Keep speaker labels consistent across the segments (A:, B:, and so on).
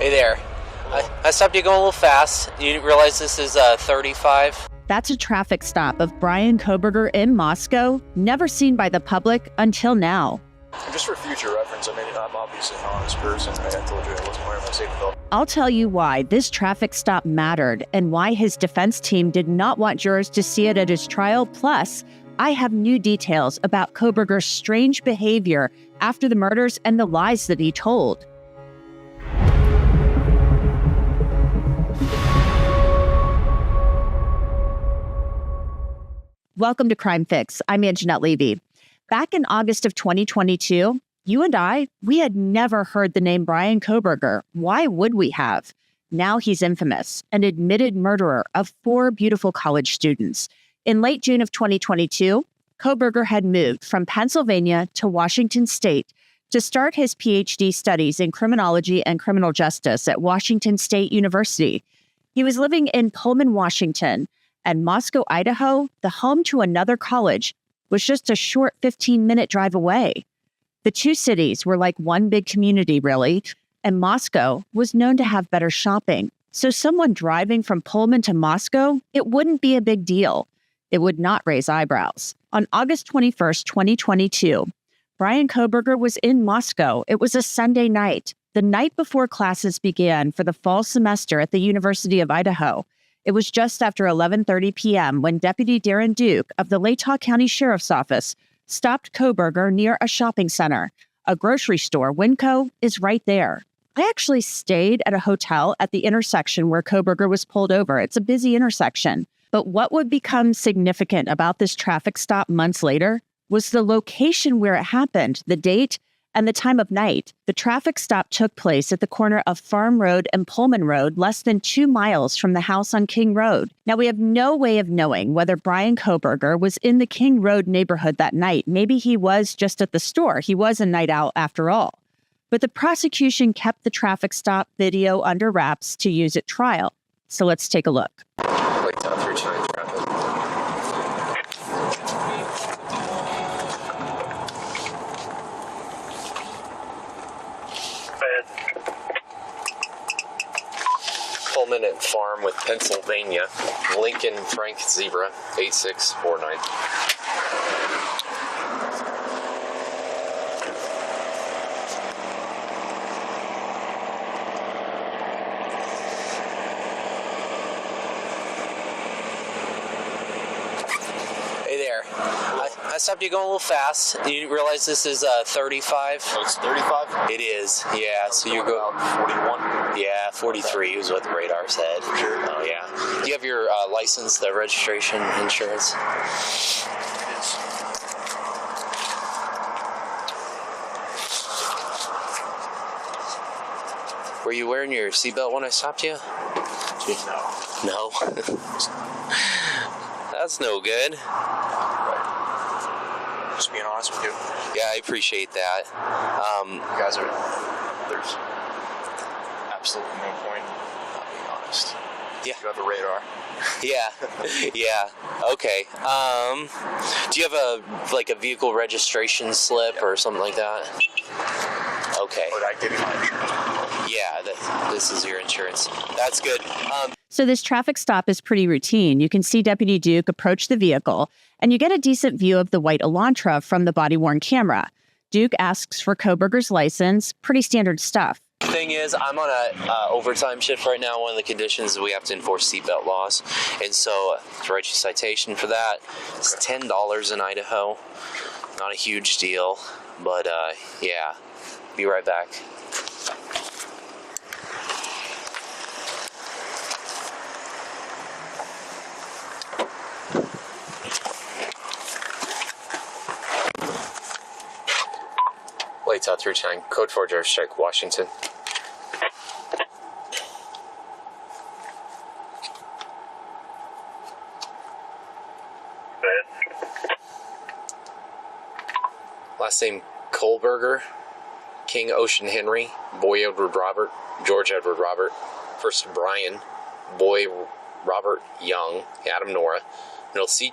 A: Hey there. I stopped you going a little fast. You didn't realize this is 35?
B: That's a traffic stop of Bryan Kohberger in Moscow, never seen by the public until now.
C: Just for future reference, I'm obviously an honest person. I told you I wasn't wearing my seatbelt.
B: I'll tell you why this traffic stop mattered and why his defense team did not want jurors to see it at his trial. Plus, I have new details about Kohberger's strange behavior after the murders and the lies that he told. Welcome to Crime Fix. I'm Angenette Levy. Back in August of 2022, you and we had never heard the name Bryan Kohberger. Why would we have? Now he's infamous, an admitted murderer of 4 beautiful college students. In late June of 2022, Kohberger had moved from Pennsylvania to Washington State to start his PhD studies in criminology and criminal justice at Washington State University. He was living in Pullman, Washington, and Moscow, Idaho, the home to another college, was just a short 15-minute drive away. The two cities were like one big community, really, and Moscow was known to have better shopping. So someone driving from Pullman to Moscow, it wouldn't be a big deal. It would not raise eyebrows. On August 21st, 2022, Bryan Kohberger was in Moscow. It was a Sunday night, the night before classes began for the fall semester at the University of Idaho. It was just after 11:30 p.m. when Deputy Darren Duke of the Latah County Sheriff's Office stopped Kohberger near a shopping center. A grocery store, Winco, is right there. I actually stayed at a hotel at the intersection where Kohberger was pulled over. It's a busy intersection. But what would become significant about this traffic stop months later was the location where it happened, the date, and the time of night. The traffic stop took place at the corner of Farm Road and Pullman Road, less than 2 miles from the house on King Road. Now, we have no way of knowing whether Bryan Kohberger was in the King Road neighborhood that night. Maybe he was just at the store. He was a night out after all. But the prosecution kept the traffic stop video under wraps to use at trial. So let's take a look.
A: Pullman at Farm with Pennsylvania. Lincoln Frank Zebra 8649. Hey there. I stopped you going a little fast. You didn't realize this is 35?
C: Oh, it's 35?
A: It is, yeah. So you're going
C: 41?
A: Yeah, 43 is what the radar said.
C: Sure.
A: Oh, yeah. Do you have your license, the registration, insurance?
C: Yes.
A: Were you wearing your seatbelt when I stopped you?
C: No.
A: No? That's no good.
C: Right. Just being honest with you.
A: Yeah, I appreciate that.
C: You guys there's absolutely no point in not being honest.
A: Yeah.
C: You have a radar.
A: Yeah. Yeah. Okay. Do you have a vehicle registration slip or something like that? Okay.
C: Would I give you my insurance?
A: Yeah, this is your insurance. That's good.
B: So this traffic stop is pretty routine. You can see Deputy Duke approach the vehicle, and you get a decent view of the white Elantra from the body-worn camera. Duke asks for Kohberger's license, pretty standard stuff.
A: The thing is, I'm on a overtime shift right now. One of the conditions is we have to enforce seatbelt laws, and so to write you a citation for that, it's $10 in Idaho. Not a huge deal, but yeah. Be right back. Latah 329, code 4 George Strike, Washington. Last name Kohberger, King Ocean Henry, Boy Edward Robert, George Edward Robert, first Brian, Boy Robert Young, Adam Nora, middle C.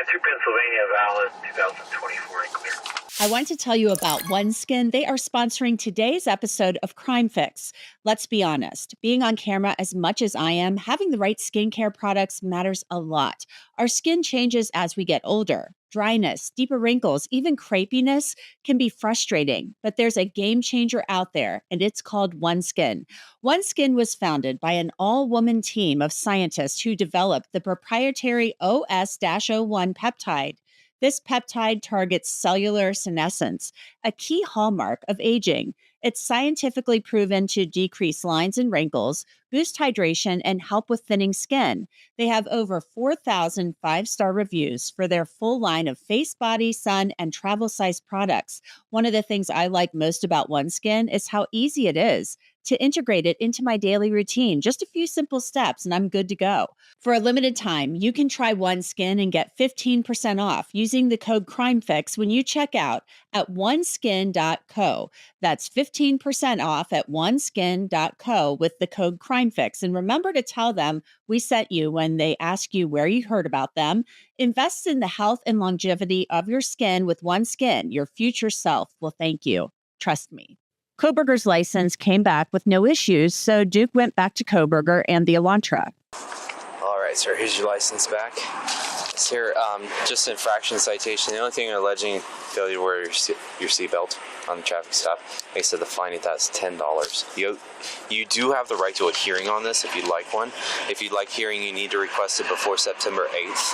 D: through Pennsylvania, valid 2024 and clear.
B: I want to tell you about OneSkin. They are sponsoring today's episode of Crime Fix. Let's be honest, being on camera as much as I am, having the right skincare products matters a lot. Our skin changes as we get older. Dryness, deeper wrinkles, even crepiness can be frustrating, but there's a game changer out there, and it's called OneSkin. OneSkin was founded by an all-woman team of scientists who developed the proprietary OS-01 peptide. This peptide targets cellular senescence, a key hallmark of aging. It's scientifically proven to decrease lines and wrinkles, boost hydration, and help with thinning skin. They have over 4,000 five-star reviews for their full line of face, body, sun, and travel-size products. One of the things I like most about OneSkin is how easy it is to integrate it into my daily routine. Just a few simple steps and I'm good to go. For a limited time, you can try OneSkin and get 15% off using the code CRIMEFIX when you check out at oneskin.co. That's 15% off at oneskin.co with the code CRIMEFIX. And remember to tell them we sent you when they ask you where you heard about them. Invest in the health and longevity of your skin with OneSkin. Your future self will thank you. Trust me. Kohberger's license came back with no issues, so Duke went back to Kohberger and the Elantra.
A: All right, sir, here's your license back. It's here, just an infraction citation. The only thing you're alleging failure to wear your seatbelt on the traffic stop. Like I said, the fine at that is $10. You do have the right to a hearing on this if you'd like one. If you'd like hearing, you need to request it before September 8th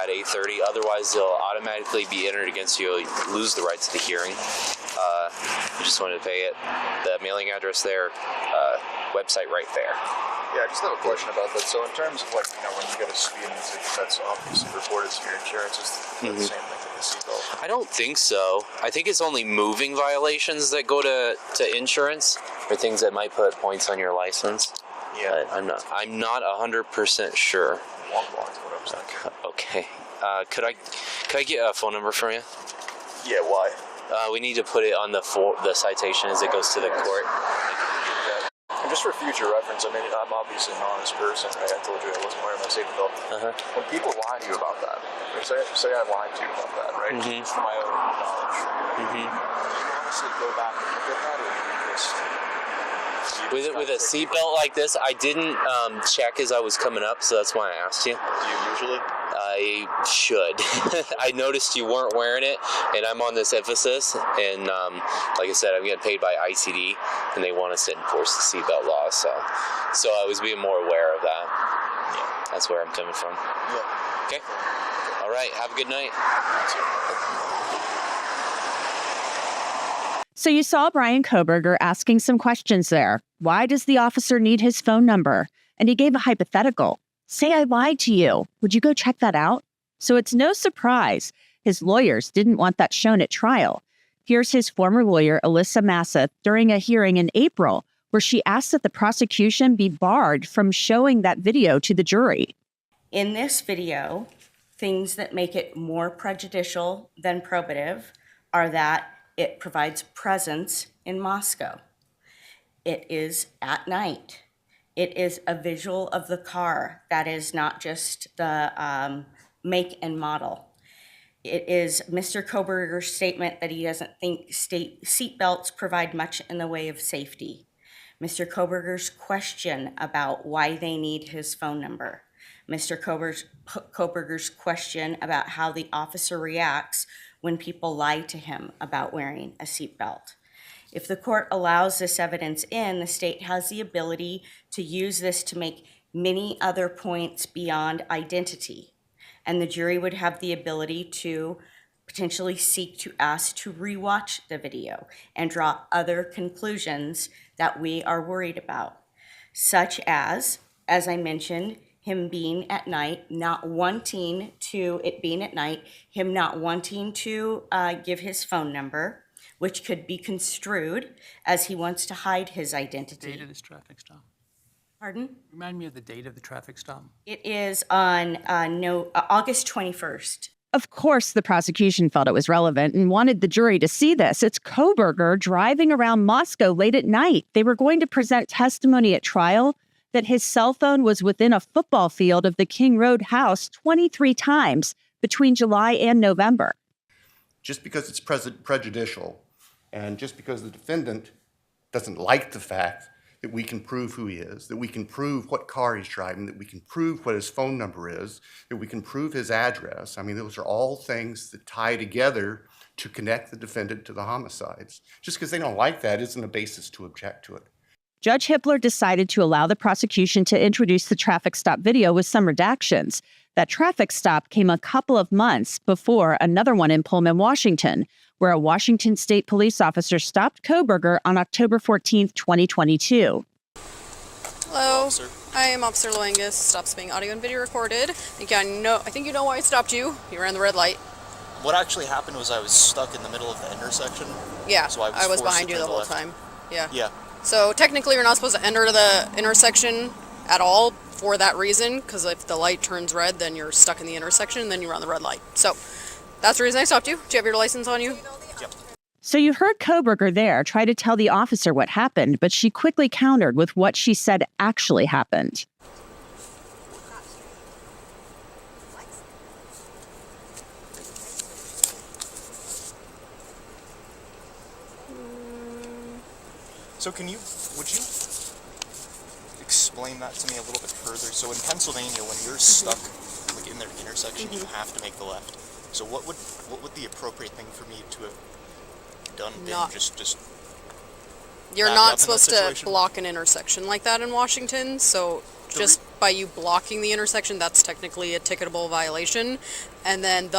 A: at 8:30. Otherwise, they'll automatically be entered against you. You'll lose the right to the hearing. You just wanted to pay it. The mailing address there, website right there.
C: Yeah, I just have a question about that. So in terms of like, when you get a speeding ticket, that's obviously reported to your insurance. Is the same thing with the seatbelt?
A: I don't think so. I think it's only moving violations that go to insurance, or things that might put points on your license.
C: Yeah.
A: But I'm not 100% sure.
C: Long block is what I'm saying.
A: Okay. Could I get a phone number from you?
C: Yeah, why?
A: We need to put it on the citation as it goes to the court.
C: And just for future reference, I mean, I'm obviously an honest person, right? I told you I wasn't wearing my seatbelt. When people lie to you about that, or say I lied to you about that, right? Just for my own knowledge. Do you honestly go back and look at that, or do you just...
A: With a seatbelt like this, I didn't check as I was coming up, so that's why I asked you.
C: Do you usually?
A: I should. I noticed you weren't wearing it, and I'm on this emphasis, and like I said, I'm getting paid by ICD, and they want us to enforce the seatbelt law, so I was being more aware of that. Yeah. That's where I'm coming from.
C: Yeah.
A: Okay. All right. Have a good night.
B: So you saw Bryan Kohberger asking some questions there. Why does the officer need his phone number? And he gave a hypothetical. Say I lied to you. Would you go check that out? So it's no surprise his lawyers didn't want that shown at trial. Here's his former lawyer, Alyssa Masseth, during a hearing in April, where she asked that the prosecution be barred from showing that video to the jury.
E: In this video, things that make it more prejudicial than probative are that it provides presence in Moscow. It is at night. It is a visual of the car that is not just the make and model. It is Mr. Kohberger's statement that he doesn't think seatbelts provide much in the way of safety. Mr. Kohberger's question about why they need his phone number. Mr. Kohberger's question about how the officer reacts when people lie to him about wearing a seatbelt. If the court allows this evidence in, the state has the ability to use this to make many other points beyond identity. And the jury would have the ability to potentially seek to ask to rewatch the video and draw other conclusions that we are worried about, such as I mentioned, him being at night, not wanting to, it being at night, him not wanting to give his phone number, which could be construed as he wants to hide his identity.
F: Date of this traffic stop.
E: Pardon?
F: Remind me of the date of the traffic stop.
E: It is on August 21st.
B: Of course, the prosecution felt it was relevant and wanted the jury to see this. It's Kohberger driving around Moscow late at night. They were going to present testimony at trial that his cell phone was within a football field of the King Road house 23 times between July and November.
G: Just because it's prejudicial and just because the defendant doesn't like the fact that we can prove who he is, that we can prove what car he's driving, that we can prove what his phone number is, that we can prove his address. I mean, those are all things that tie together to connect the defendant to the homicides. Just because they don't like that isn't a basis to object to it.
B: Judge Hippler decided to allow the prosecution to introduce the traffic stop video with some redactions. That traffic stop came a couple of months before another one in Pullman, Washington, where a Washington State police officer stopped Kohberger on October 14th, 2022.
H: Hello, officer. I am Officer Loangus. Stops being audio and video recorded. I think you know why I stopped you. You ran the red light.
C: What actually happened was I was stuck in the middle of the intersection.
H: Yeah,
C: so
H: I was behind you the whole time. Yeah.
C: Yeah.
H: So technically you're not supposed to enter the intersection at all for that reason, because if the light turns red, then you're stuck in the intersection, and then you run the red light. So that's the reason I stopped you. Do you have your license on you?
C: Yep.
B: So you heard Kohberger there try to tell the officer what happened, but she quickly countered with what she said actually happened.
C: So would you explain that to me a little bit further? So in Pennsylvania, when you're stuck like in their intersection, you have to make the left. So what would the appropriate thing for me to have done been? Just
H: You're not supposed to block an intersection like that in Washington, so just by you blocking the intersection, that's technically a ticketable violation, and then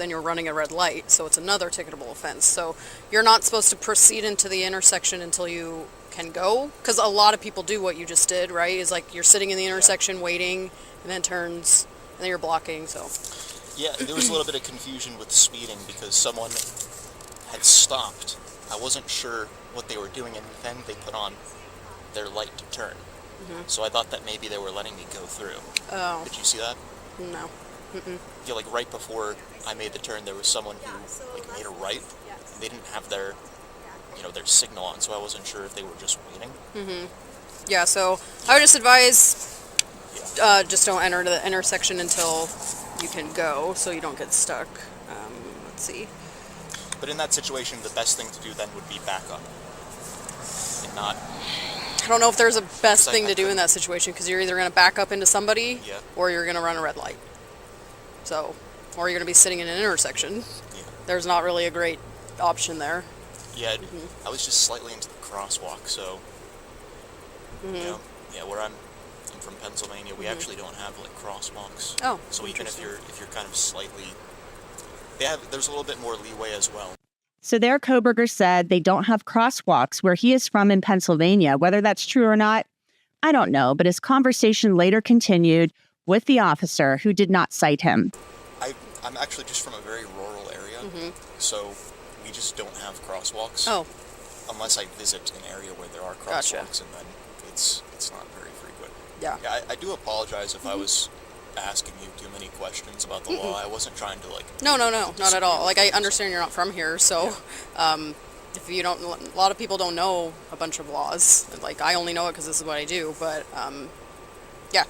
H: you're running a red light, so it's another ticketable offense. So you're not supposed to proceed into the intersection until you can go, because a lot of people do what you just did, right? Is like you're sitting in the intersection waiting, and then turns, and then you're blocking, so.
C: Yeah, there was a little bit of confusion with speeding because someone had stopped. I wasn't sure what they were doing, and then they put on their light to turn. So I thought that maybe they were letting me go through.
H: Oh.
C: Did you see that?
H: No.
C: Yeah, like right before I made the turn, there was someone who like made a right. And they didn't have their signal on, so I wasn't sure if they were just waiting.
H: Yeah, so I would just advise just don't enter the intersection until you can go, so you don't get stuck. Let's see.
C: But in that situation, the best thing to do then would be back up and not.
H: I don't know if there's a best thing to do in that situation, because you're either going to back up into somebody or you're going to run a red light. So, or you're going to be sitting in an intersection.
C: Yeah.
H: There's not really a great option there.
C: Yeah, I was just slightly into the crosswalk, so where I'm from Pennsylvania, we actually don't have like crosswalks.
H: Oh,
C: so even if you're kind of slightly, there's a little bit more leeway as well.
B: So there, Kohberger said they don't have crosswalks where he is from in Pennsylvania. Whether that's true or not, I don't know. But his conversation later continued with the officer who did not cite him.
C: I'm actually just from a very rural area, so we just don't have crosswalks.
H: Oh.
C: Unless I visit an area where there are crosswalks, and then it's not very frequent.
H: Yeah.
C: I do apologize if I was asking you too many questions about the law. I wasn't trying to
H: No, not at all. Like, I understand you're not from here, so if you don't, a lot of people don't know a bunch of laws. Like, I only know it because this is what I do, but yeah.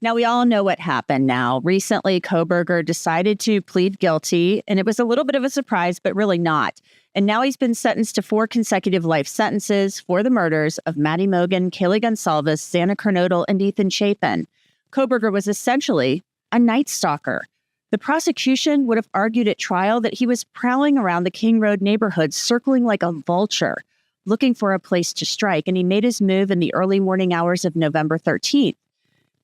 B: Now, we all know what happened now. Recently, Kohberger decided to plead guilty, and it was a little bit of a surprise, but really not. And now he's been sentenced to 4 consecutive life sentences for the murders of Maddie Mogen, Kaylee Gonsalves, Xana Kernodle, and Ethan Chapin. Kohberger was essentially a Night Stalker. The prosecution would have argued at trial that he was prowling around the King Road neighborhood, circling like a vulture, looking for a place to strike, and he made his move in the early morning hours of November 13th.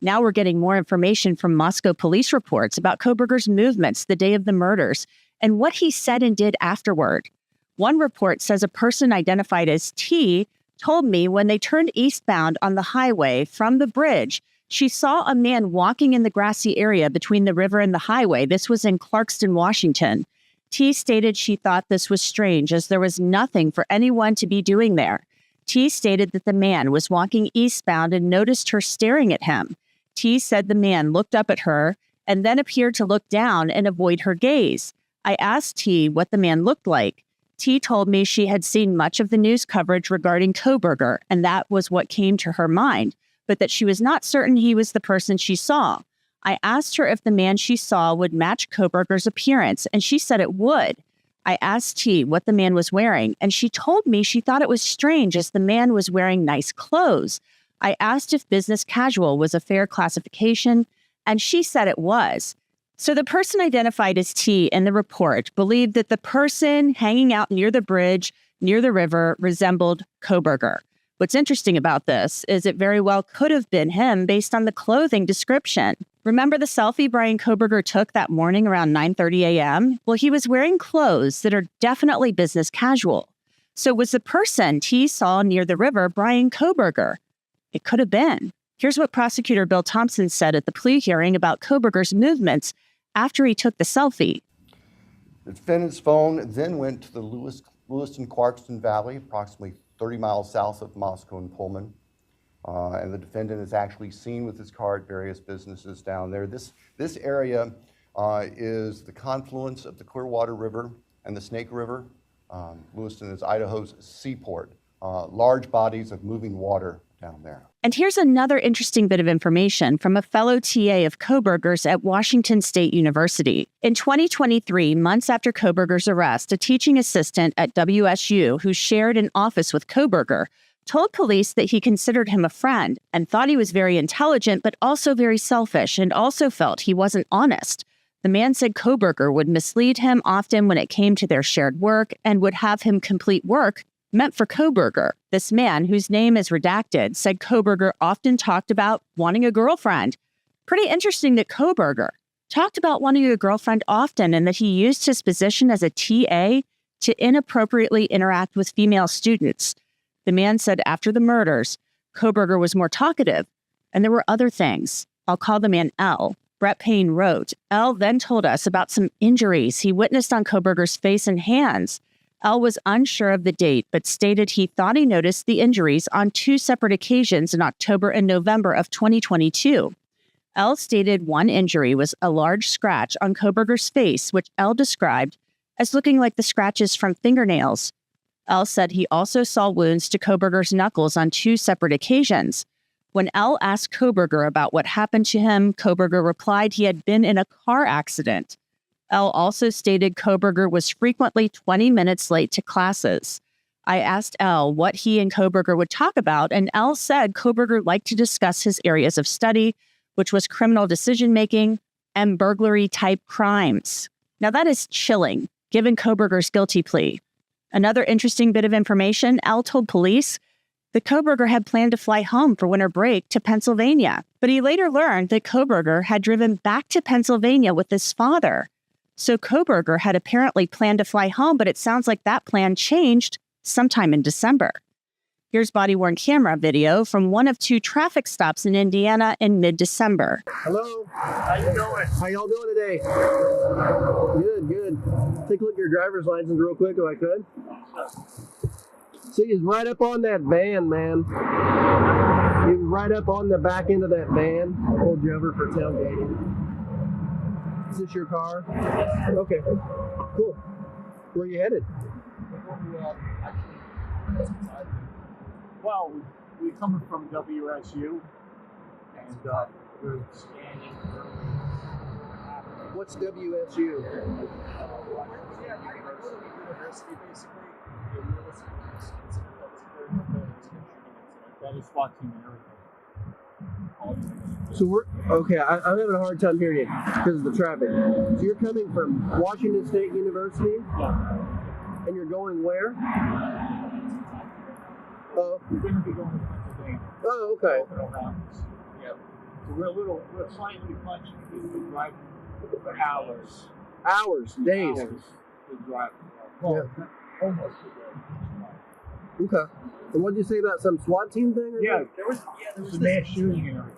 B: Now we're getting more information from Moscow police reports about Kohberger's movements the day of the murders and what he said and did afterward. One report says a person identified as T told me when they turned eastbound on the highway from the bridge, she saw a man walking in the grassy area between the river and the highway. This was in Clarkston, Washington. T stated she thought this was strange as there was nothing for anyone to be doing there. T stated that the man was walking eastbound and noticed her staring at him. T said the man looked up at her and then appeared to look down and avoid her gaze. I asked T what the man looked like. T told me she had seen much of the news coverage regarding Kohberger, and that was what came to her mind, but that she was not certain he was the person she saw. I asked her if the man she saw would match Kohberger's appearance, and she said it would. I asked T what the man was wearing, and she told me she thought it was strange as the man was wearing nice clothes. I asked if business casual was a fair classification, and she said it was. So the person identified as T in the report believed that the person hanging out near the bridge, near the river, resembled Kohberger. What's interesting about this is it very well could have been him based on the clothing description. Remember the selfie Bryan Kohberger took that morning around 9:30 a.m.? Well, he was wearing clothes that are definitely business casual. So was the person T saw near the river Bryan Kohberger? It could have been. Here's what Prosecutor Bill Thompson said at the plea hearing about Kohberger's movements after he took the selfie.
G: The defendant's phone then went to the Lewiston-Clarkston Valley, approximately 30 miles south of Moscow and Pullman. And the defendant is actually seen with his car at various businesses down there. This area is the confluence of the Clearwater River and the Snake River. Lewiston is Idaho's seaport. Large bodies of moving water down there.
B: And here's another interesting bit of information from a fellow TA of Kohberger's at Washington State University. In 2023, months after Kohberger's arrest, a teaching assistant at WSU who shared an office with Kohberger told police that he considered him a friend and thought he was very intelligent, but also very selfish, and also felt he wasn't honest. The man said Kohberger would mislead him often when it came to their shared work and would have him complete work meant for Kohberger. This man, whose name is redacted, said Kohberger often talked about wanting a girlfriend. Pretty interesting that Kohberger talked about wanting a girlfriend often and that he used his position as a TA to inappropriately interact with female students. The man said after the murders, Kohberger was more talkative, and there were other things. I'll call the man L. Brett Payne wrote, L then told us about some injuries he witnessed on Kohberger's face and hands. L was unsure of the date, but stated he thought he noticed the injuries on 2 separate occasions in October and November of 2022. L stated one injury was a large scratch on Kohberger's face, which L described as looking like the scratches from fingernails. L said he also saw wounds to Kohberger's knuckles on 2 separate occasions. When L asked Kohberger about what happened to him, Kohberger replied he had been in a car accident. L also stated Kohberger was frequently 20 minutes late to classes. I asked L what he and Kohberger would talk about, and L said Kohberger liked to discuss his areas of study, which was criminal decision-making and burglary-type crimes. Now that is chilling, given Kohberger's guilty plea. Another interesting bit of information, L told police that Kohberger had planned to fly home for winter break to Pennsylvania, but he later learned that Kohberger had driven back to Pennsylvania with his father. So Kohberger had apparently planned to fly home, but it sounds like that plan changed sometime in December. Here's body-worn camera video from one of 2 traffic stops in Indiana in mid-December.
I: Hello. How you doing? How y'all doing today? Good. Take a look at your driver's license real quick if I could. See, he's right up on that van, man. He was right up on the back end of that van. I pulled you over for tailgating. Is this your car? Okay, cool. Where are you headed?
J: Well, we're coming from WSU, and we're scanning.
I: What's WSU?
J: University, basically. That is SWAT team and everything.
I: So we're okay. I'm having a hard time hearing you because of the traffic. So you're coming from Washington State University,
J: Yeah.
I: and you're going where?
J: We're going to be going to Pennsylvania.
I: Oh, okay.
J: Yeah. So we're slightly punchy because we're driving for hours.
I: Hours, days.
J: We're driving. Well, almost a day.
I: Okay. And what did you say about some SWAT team thing? Or
J: Yeah, there was a mass shooting and everything.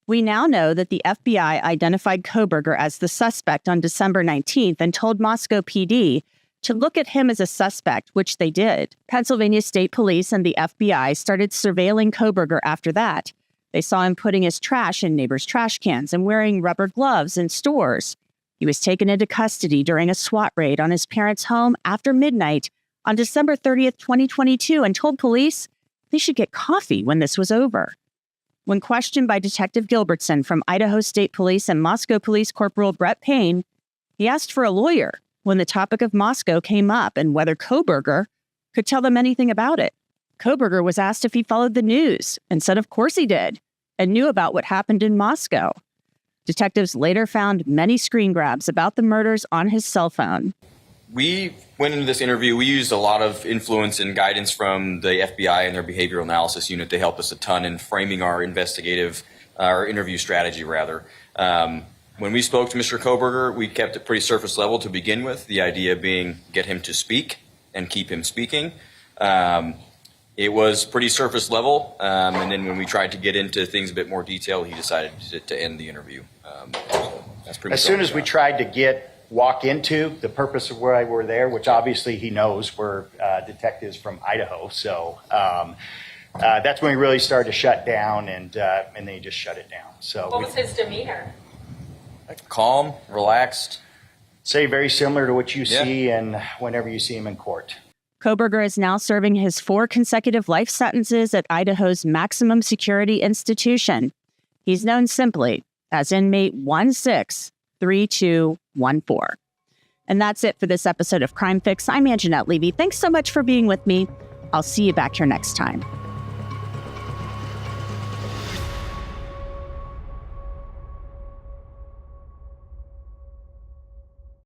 B: We now know that the FBI identified Kohberger as the suspect on December 19th and told Moscow PD to look at him as a suspect, which they did. Pennsylvania State Police and the FBI started surveilling Kohberger after that. They saw him putting his trash in neighbors' trash cans and wearing rubber gloves in stores. He was taken into custody during a SWAT raid on his parents' home after midnight on December 30th, 2022, and told police they should get coffee when this was over. When questioned by Detective Gilbertson from Idaho State Police and Moscow Police Corporal Brett Payne, he asked for a lawyer when the topic of Moscow came up and whether Kohberger could tell them anything about it. Kohberger was asked if he followed the news and said of course he did and knew about what happened in Moscow. Detectives later found many screen grabs about the murders on his cell phone.
K: We went into this interview, we used a lot of influence and guidance from the FBI and their behavioral analysis unit. They helped us a ton in framing our interview strategy, rather. When we spoke to Mr. Kohberger, we kept it pretty surface level to begin with, the idea being get him to speak and keep him speaking. It was pretty surface level, and then when we tried to get into things a bit more detail, he decided to end the interview. That's pretty much
L: as soon as we tried to walk into the purpose of why we're there, which obviously he knows we're detectives from Idaho, so that's when we really started to shut down, and then he just shut it down. So
M: what was his demeanor?
K: Calm, relaxed.
L: Say very similar to what you see and whenever you see him in court.
B: Kohberger is now serving his 4 consecutive life sentences at Idaho's maximum security institution. He's known simply as inmate 163214. And that's it for this episode of Crime Fix. I'm Angenette Levy. Thanks so much for being with me. I'll see you back here next time.